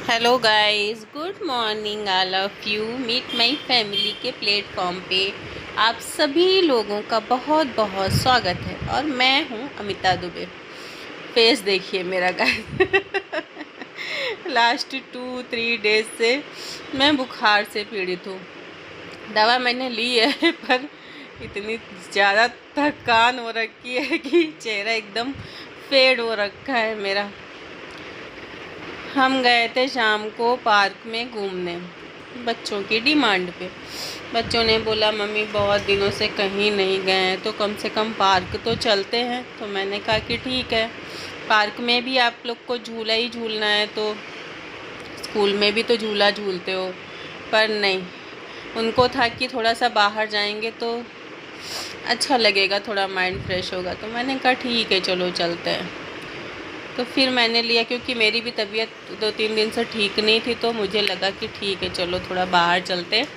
Hello guys, good morning all of you. Meet my family के platform पे आप सभी लोगों का बहुत बहुत स्वागत है। और मैं हूँ अमिता दुबे। फेस देखिए मेरा गाइस। लास्ट 2-3 डेज से मैं बुखार से पीड़ित हूँ। दवा मैंने ली है पर इतनी ज़्यादा थकान हो रखी है कि चेहरा एकदम फेड हो रखा है मेरा। हम गए थे शाम को पार्क में घूमने, बच्चों की डिमांड पे। बच्चों ने बोला मम्मी बहुत दिनों से कहीं नहीं गए हैं तो कम से कम पार्क तो चलते हैं। तो मैंने कहा कि ठीक है, पार्क में भी आप लोग को झूला ही झूलना है तो स्कूल में भी तो झूला झूलते हो। पर नहीं, उनको था कि थोड़ा सा बाहर जाएंगे तो अच्छा लगेगा, थोड़ा माइंड फ्रेश होगा। तो मैंने कहा ठीक है चलो चलते हैं। तो फिर मैंने लिया, क्योंकि मेरी भी तबीयत 2-3 दिन से ठीक नहीं थी, तो मुझे लगा कि ठीक है चलो थोड़ा बाहर चलते हैं,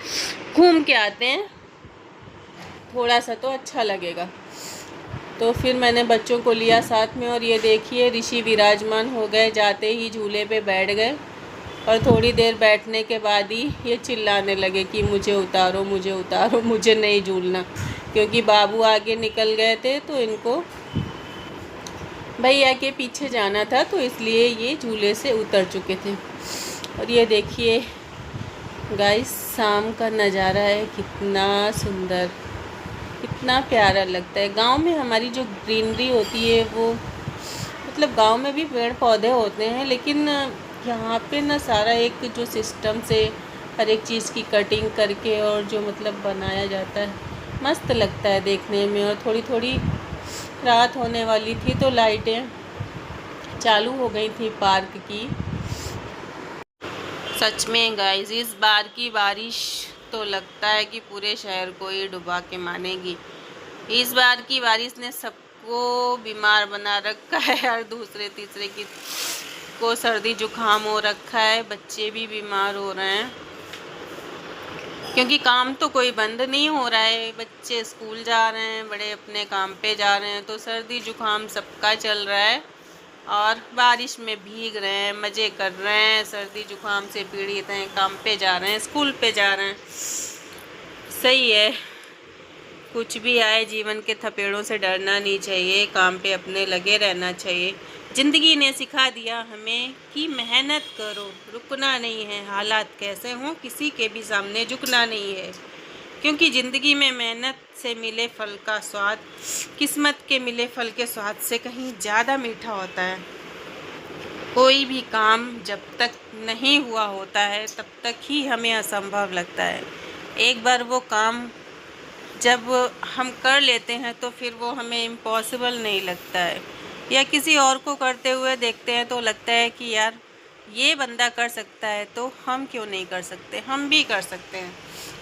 घूम के आते हैं, थोड़ा सा तो अच्छा लगेगा। तो फिर मैंने बच्चों को लिया साथ में, और ये देखिए ऋषि विराजमान हो गए। जाते ही झूले पे बैठ गए और थोड़ी देर बैठने के बाद ही ये चिल्लाने लगे कि मुझे उतारो, मुझे उतारो, मुझे नहीं झूलना। क्योंकि बाबू आगे निकल गए थे तो इनको भैया के पीछे जाना था, तो इसलिए ये झूले से उतर चुके थे। और ये देखिए गाइस, शाम का नज़ारा है, कितना सुंदर, कितना प्यारा लगता है। गांव में हमारी जो ग्रीनरी होती है वो, मतलब गांव में भी पेड़ पौधे होते हैं, लेकिन यहाँ पे ना सारा एक जो सिस्टम से हर एक चीज़ की कटिंग करके और जो मतलब बनाया जाता है, मस्त लगता है देखने में। और थोड़ी थोड़ी रात होने वाली थी तो लाइटें चालू हो गई थी पार्क की। सच में गाइस, इस बार की बारिश तो लगता है कि पूरे शहर को ही डुबा के मानेगी। इस बार की बारिश ने सबको बीमार बना रखा है, और दूसरे तीसरे की को सर्दी जुकाम हो रखा है। बच्चे भी बीमार हो रहे हैं, क्योंकि काम तो कोई बंद नहीं हो रहा है। बच्चे स्कूल जा रहे हैं, बड़े अपने काम पे जा रहे हैं, तो सर्दी जुकाम सबका चल रहा है। और बारिश में भीग रहे हैं, मज़े कर रहे हैं, सर्दी जुकाम से पीड़ित हैं, काम पे जा रहे हैं, स्कूल पे जा रहे हैं। सही है, कुछ भी आए जीवन के थपेड़ों से डरना नहीं चाहिए, काम पे अपने लगे रहना चाहिए। ज़िंदगी ने सिखा दिया हमें कि मेहनत करो, रुकना नहीं है। हालात कैसे हों किसी के भी सामने झुकना नहीं है, क्योंकि ज़िंदगी में मेहनत से मिले फल का स्वाद किस्मत के मिले फल के स्वाद से कहीं ज़्यादा मीठा होता है। कोई भी काम जब तक नहीं हुआ होता है तब तक ही हमें असंभव लगता है। एक बार वो काम जब हम कर लेते हैं तो फिर वो हमें इम्पॉसिबल नहीं लगता है। या किसी और को करते हुए देखते हैं तो लगता है कि यार ये बंदा कर सकता है तो हम क्यों नहीं कर सकते, हम भी कर सकते हैं।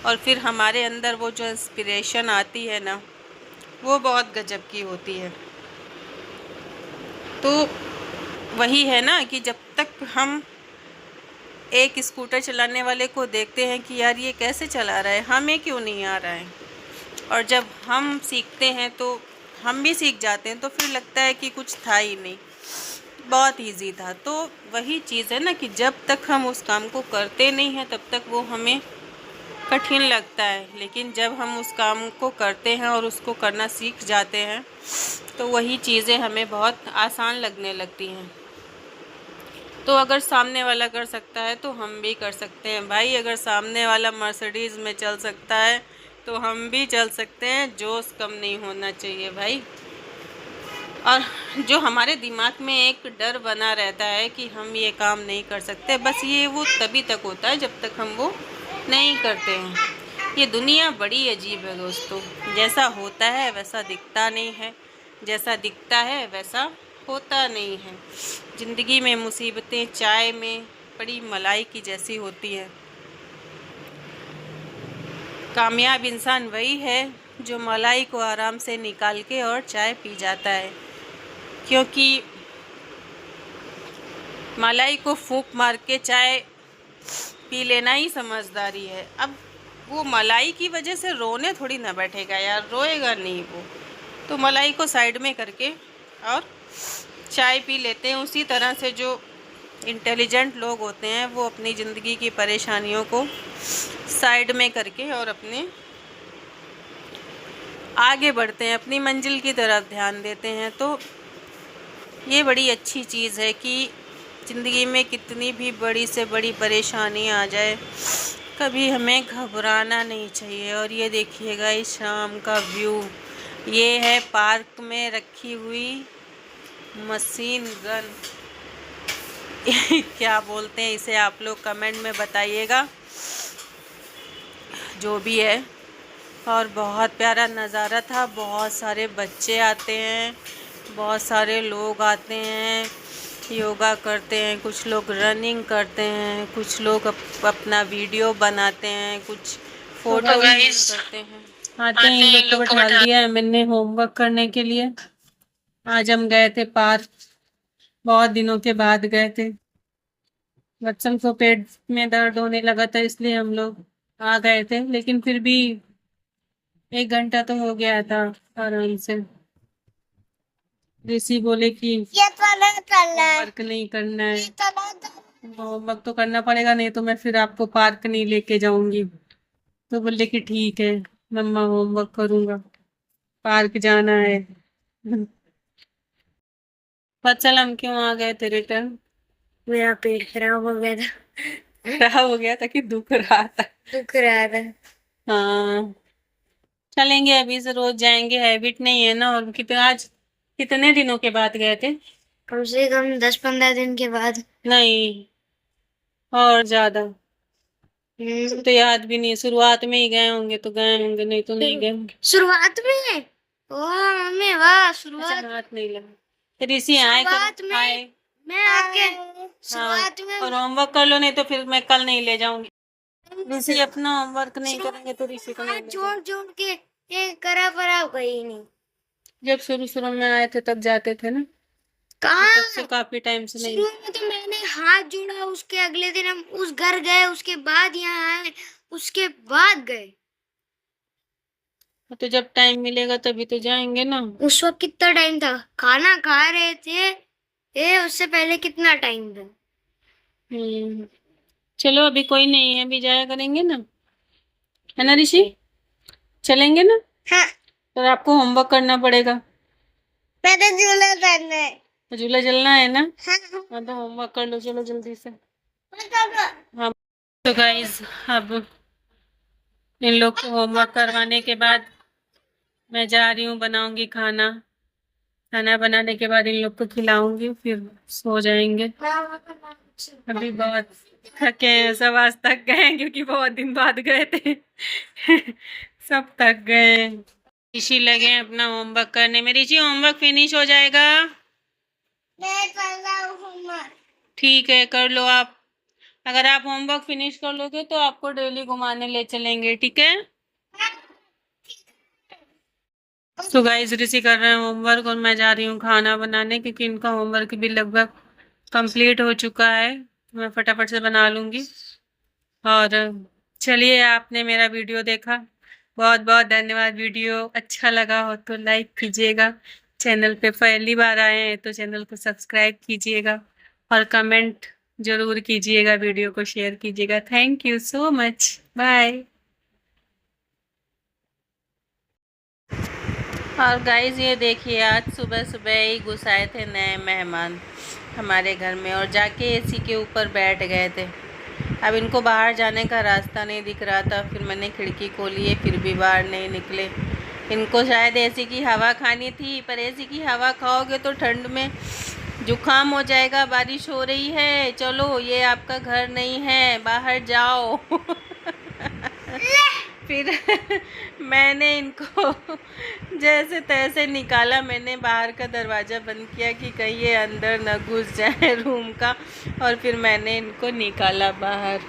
और फिर हमारे अंदर वो जो इंस्पिरेशन आती है ना, वो बहुत गजब की होती है। तो वही है ना कि जब तक हम एक स्कूटर चलाने वाले को देखते हैं कि यार ये कैसे चला रहा है, हमें क्यों नहीं आ रहा है, और जब हम सीखते हैं तो हम भी सीख जाते हैं, तो फिर लगता है कि कुछ था ही नहीं, बहुत इजी था। तो वही चीज़ है ना कि जब तक हम उस काम को करते नहीं हैं तब तक वो हमें कठिन लगता है, लेकिन जब हम उस काम को करते हैं और उसको करना सीख जाते हैं तो वही चीज़ें हमें बहुत आसान लगने लगती हैं। तो अगर सामने वाला कर सकता है तो हम भी कर सकते हैं भाई। अगर सामने वाला मर्सिडीज़ में चल सकता है तो हम भी चल सकते हैं। जोश कम नहीं होना चाहिए भाई। और जो हमारे दिमाग में एक डर बना रहता है कि हम ये काम नहीं कर सकते, बस ये वो तभी तक होता है जब तक हम वो नहीं करते हैं। ये दुनिया बड़ी अजीब है दोस्तों, जैसा होता है वैसा दिखता नहीं है, जैसा दिखता है वैसा होता नहीं है। ज़िंदगी में मुसीबतें चाय में पड़ी मलाई की जैसी होती है। कामयाब इंसान वही है जो मलाई को आराम से निकाल के और चाय पी जाता है, क्योंकि मलाई को फूंक मार के चाय पी लेना ही समझदारी है। अब वो मलाई की वजह से रोने थोड़ी ना बैठेगा यार, रोएगा नहीं वो, तो मलाई को साइड में करके और चाय पी लेते हैं। उसी तरह से जो इंटेलिजेंट लोग होते हैं वो अपनी ज़िंदगी की परेशानियों को साइड में करके और अपने आगे बढ़ते हैं, अपनी मंजिल की तरफ ध्यान देते हैं। तो ये बड़ी अच्छी चीज़ है कि ज़िंदगी में कितनी भी बड़ी से बड़ी परेशानी आ जाए, कभी हमें घबराना नहीं चाहिए। और ये देखिएगा इस शाम का व्यू, ये है पार्क में रखी हुई मशीन गन क्या बोलते हैं इसे, आप लोग कमेंट में बताइएगा जो भी है। और बहुत प्यारा नज़ारा था, बहुत सारे बच्चे आते हैं, बहुत सारे लोग आते हैं, योगा करते हैं, कुछ लोग रनिंग करते हैं, कुछ लोग अपना वीडियो बनाते हैं, कुछ फोटो करते हैं। आते हैं, इन लोग को बैठा दिया है मैंने होमवर्क करने के लिए। आज हम गए थे पार्क, बहुत दिनों के बाद गए थे। बच्चों को पेट में दर्द होने लगा था इसलिए हम लोग आ गए थे, लेकिन फिर भी 1 घंटा तो हो गया था आराम से। ऋषि बोले कि होमवर्क नहीं करना है, होमवर्क तो करना पड़ेगा, नहीं तो मैं फिर आपको पार्क नहीं लेके जाऊंगी। तो बोले कि ठीक है मम्मा होमवर्क करूंगा, पार्क जाना है। बच्चा हम क्यों आ गए थे रिटर्न? मेरा पेट खराब हो गया था। खराब हो गया था कि दुख रहा था? दुख रहा था। हाँ चलेंगे, अभी से रोज जाएंगे, हैबिट नहीं है ना। और आज कितने दिनों के बाद गए थे? कम से कम 10-15 दिन के बाद। नहीं और ज्यादा तो याद भी नहीं, शुरुआत में ही गए होंगे तो गए होंगे, नहीं तो नहीं गए होंगे। शुरुआत में? वाह मम्मी वाह, शुरुआत हाथ नहीं लगा। ऋषि आए आए मैं आके शुरुआत में। और होमवर्क कर लो, नहीं तो फिर मैं कल नहीं ले जाऊंगी। ऋषि अपना होमवर्क नहीं करेंगे तो ऋषि को नहीं जोड़ जोड़ के ये करा पर गई नहीं। जब शुरू में आए थे तब जाते थे ना, कहाँ से काफी टाइम से नहीं। शुरू में तो मैंने हाथ जोड़ा, उसके अगले दिन हम उस घर गए, उसके बाद यहाँ आए, उसके बाद गए। तो जब टाइम मिलेगा तभी तो जाएंगे ना। उस वक्त कितना टाइम था, खाना खा रहे थे, उससे पहले कितना टाइम था। चलो अभी कोई नहीं है, अभी जाया करेंगे ना, है ना ऋषि? चलेंगे ना? हाँ। तो आपको होमवर्क करना पड़ेगा। पहले झूला करना है। तो झूला चलना है ना? हाँ। तो होमवर्क कर लो, चलो जल्दी से। हाँ तो गाइस अब इन लोग को होमवर्क करवाने के बाद मैं जा रही हूँ, बनाऊंगी खाना। खाना बनाने के बाद इन लोग को खिलाऊंगी, फिर सो जाएंगे। अभी बहुत थके हैं सब, आज थक गए हैं क्योंकि बहुत दिन बाद गए थे। सब थक गए हैं। ऋषि लगे हैं अपना होमवर्क करने में। ऋषि होमवर्क फिनिश हो जाएगा? मैं कर रहा हूँ होमवर्क। ठीक है कर लो आप। अगर आप होमवर्क फिनिश कर लोगे तो आपको डेली घुमाने ले चलेंगे, ठीक है? तो गाइस ऋषि कर रहे हैं होमवर्क और मैं जा रही हूँ खाना बनाने, क्योंकि इनका होमवर्क भी लगभग कंप्लीट हो चुका है। तो मैं फटाफट से बना लूँगी। और चलिए, आपने मेरा वीडियो देखा, बहुत बहुत धन्यवाद। वीडियो अच्छा लगा हो तो लाइक कीजिएगा, चैनल पे पहली बार आए हैं तो चैनल को सब्सक्राइब कीजिएगा और कमेंट ज़रूर कीजिएगा, वीडियो को शेयर कीजिएगा। Thank you so much, bye. और गाइस ये देखिए, आज सुबह सुबह ही घुस आए थे नए मेहमान हमारे घर में और जाके एसी के ऊपर बैठ गए थे। अब इनको बाहर जाने का रास्ता नहीं दिख रहा था, फिर मैंने खिड़की खोली है, फिर भी बाहर नहीं निकले। इनको शायद एसी की हवा खानी थी, पर एसी की हवा खाओगे तो ठंड में जुकाम हो जाएगा। बारिश हो रही है, चलो ये आपका घर नहीं है, बाहर जाओ। फिर मैंने इनको जैसे तैसे निकाला, मैंने बाहर का दरवाज़ा बंद किया कि कहीं ये अंदर न घुस जाए रूम का, और फिर मैंने इनको निकाला बाहर।